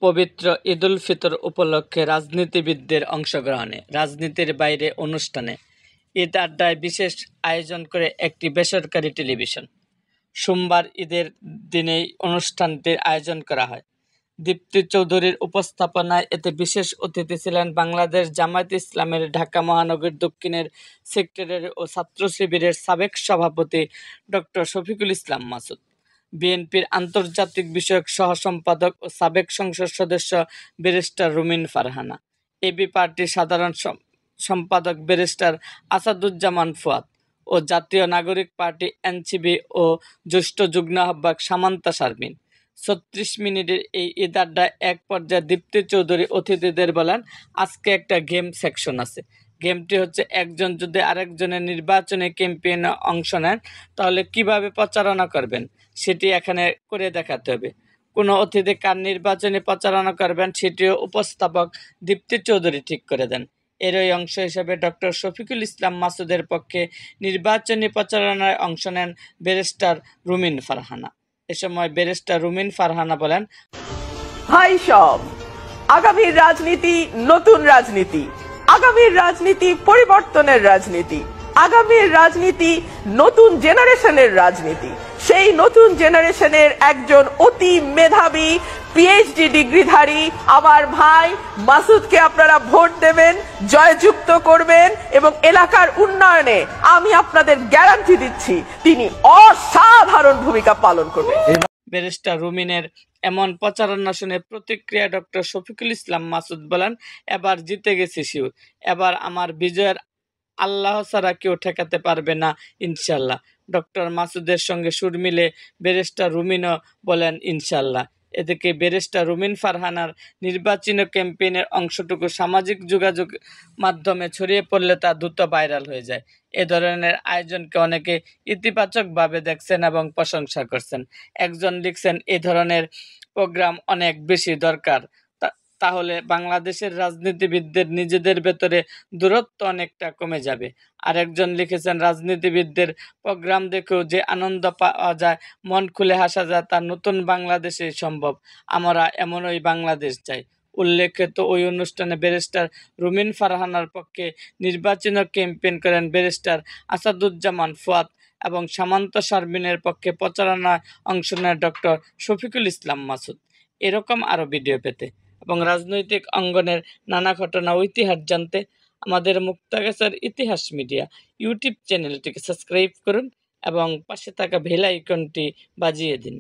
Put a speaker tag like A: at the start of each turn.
A: পবিত্র ঈদুল ফিতর উপলক্ষে রাজনীতিবিদদের অংশগ্রহণে রাজনীতির বাইরে অনুষ্ঠানে ঈদ আড্ডায় বিশেষ আয়োজন করে একটি বেসরকারি টেলিভিশন। সোমবার ঈদের দিনেই অনুষ্ঠানটির আয়োজন করা হয়। দীপ্তি চৌধুরীর উপস্থাপনায় এতে বিশেষ অতিথি ছিলেন বাংলাদেশ জামায়াতে ইসলামের ঢাকা মহানগর দক্ষিণের সেক্রেটারি ও ছাত্র শিবিরের সাবেক সভাপতি ডক্টর শফিকুল ইসলাম মাসুদ, বিএনপির আন্তর্জাতিক বিষয়ক সহ সম্পাদক ও সাবেক সংসদ সদস্য ব্যারিস্টার রুমিন ফারহানা, এবি পার্টির সাধারণ সম্পাদক ব্যারিস্টার আসাদুজ্জামান ফুয়াদ ও জাতীয় নাগরিক পার্টি এনসিপি ও জ্যেষ্ঠ যুগ্ম আহ্বায়ক সামান্তা শারমিন। ৩৬ মিনিটের এই ঈদ আড্ডায় এক পর্যায়ে দীপ্তি চৌধুরী অতিথিদের বলেন, আজকে একটা গেম সেকশন আছে। গেমটি হচ্ছে, একজন যদি আরেকজনের নির্বাচনী ক্যাম্পেইনে অংশ নেন তাহলে কিভাবে প্রচারণা করবেন সেটি এখানে করে দেখাতে হবে। কোনো অতিথি কার নির্বাচনী প্রচারণা করবেন সেটিও উপস্থাপক দীপ্তি চৌধুরী ঠিক করে দেন। এরই অংশ হিসেবে ডক্টর শফিকুল ইসলাম মাসুদের পক্ষে নির্বাচনী প্রচারণায় অংশ নেন ব্যারিস্টার রুমিন ফারহানা। এ সময় ব্যারিস্টার রুমিন ফারহানা বলেন,
B: হাই সব, আগামীর রাজনীতি নতুন রাজনীতি, আগামীর রাজনীতি পরিবর্তনের রাজনীতি, আগামীর রাজনীতি নতুন জেনারেশনের রাজনীতি। সেই নতুন জেনারেশনের একজন অতি মেধাবী পিএইচডি ডিগ্রিধারী আমার ভাই মাসুদকে আপনারা ভোট দেবেন, জয়যুক্ত করবেন এবং এলাকার উন্নয়নে আমি আপনাদের গ্যারান্টি দিচ্ছি তিনি অসাধারণ ভূমিকা পালন করবেন।
A: ব্যারিস্টার রুমিনের এমন প্রচারণা শুনে প্রতিক্রিয়া ডক্টর শফিকুল ইসলাম মাসুদ বলেন, এবার জিতে গেছি শিওর, এবার আমার বিজয়ের আল্লাহ ছাড়া কেউ ঠেকাতে পারবে না ইনশাল্লাহ। ডক্টর মাসুদের সঙ্গে সুর মিলে ব্যারিস্টার রুমিনও বলেন ইনশাল্লাহ। এদিকে ব্যারিস্টার রুমিন ফারহানার নির্বাচনী ক্যাম্পেইনের অংশটুকু সামাজিক যোগাযোগ মাধ্যমে ছড়িয়ে পড়লে তা দ্রুত ভাইরাল হয়ে যায়। এ ধরনের আয়োজনকে অনেকে ইতিবাচকভাবে দেখছেন এবং প্রশংসা করছেন। একজন লিখছেন, এ ধরনের প্রোগ্রাম অনেক বেশি দরকার, তাহলে বাংলাদেশের রাজনীতিবিদদের নিজেদের ভেতরে দূরত্ব অনেকটা কমে যাবে। আরেকজন লিখেছেন, রাজনীতিবিদদের প্রোগ্রাম দেখেও যে আনন্দ পাওয়া যায়, মন খুলে হাসা যায়, তা নতুন বাংলাদেশে সম্ভব। আমরা এমনই বাংলাদেশ চাই। উল্লেখিত ওই অনুষ্ঠানে ব্যারিস্টার রুমিন ফারহানার পক্ষে নির্বাচনী ক্যাম্পেইন করেন ব্যারিস্টার আসাদুজ্জামান ফুয়াদ এবং সামান্তা শারমিনের পক্ষে প্রচারণায় অংশ নেয় ডক্টর শফিকুল ইসলাম মাসুদ। এরকম আরও ভিডিও পেতে এবং রাজনৈতিক অঙ্গনের নানা ঘটনা ও ইতিহাস জানতে আমাদের মুক্তাগাছার ইতিহাস মিডিয়া ইউটিউব চ্যানেলটিকে সাবস্ক্রাইব করুন এবং পাশে থাকা বেল আইকনটি বাজিয়ে দিন।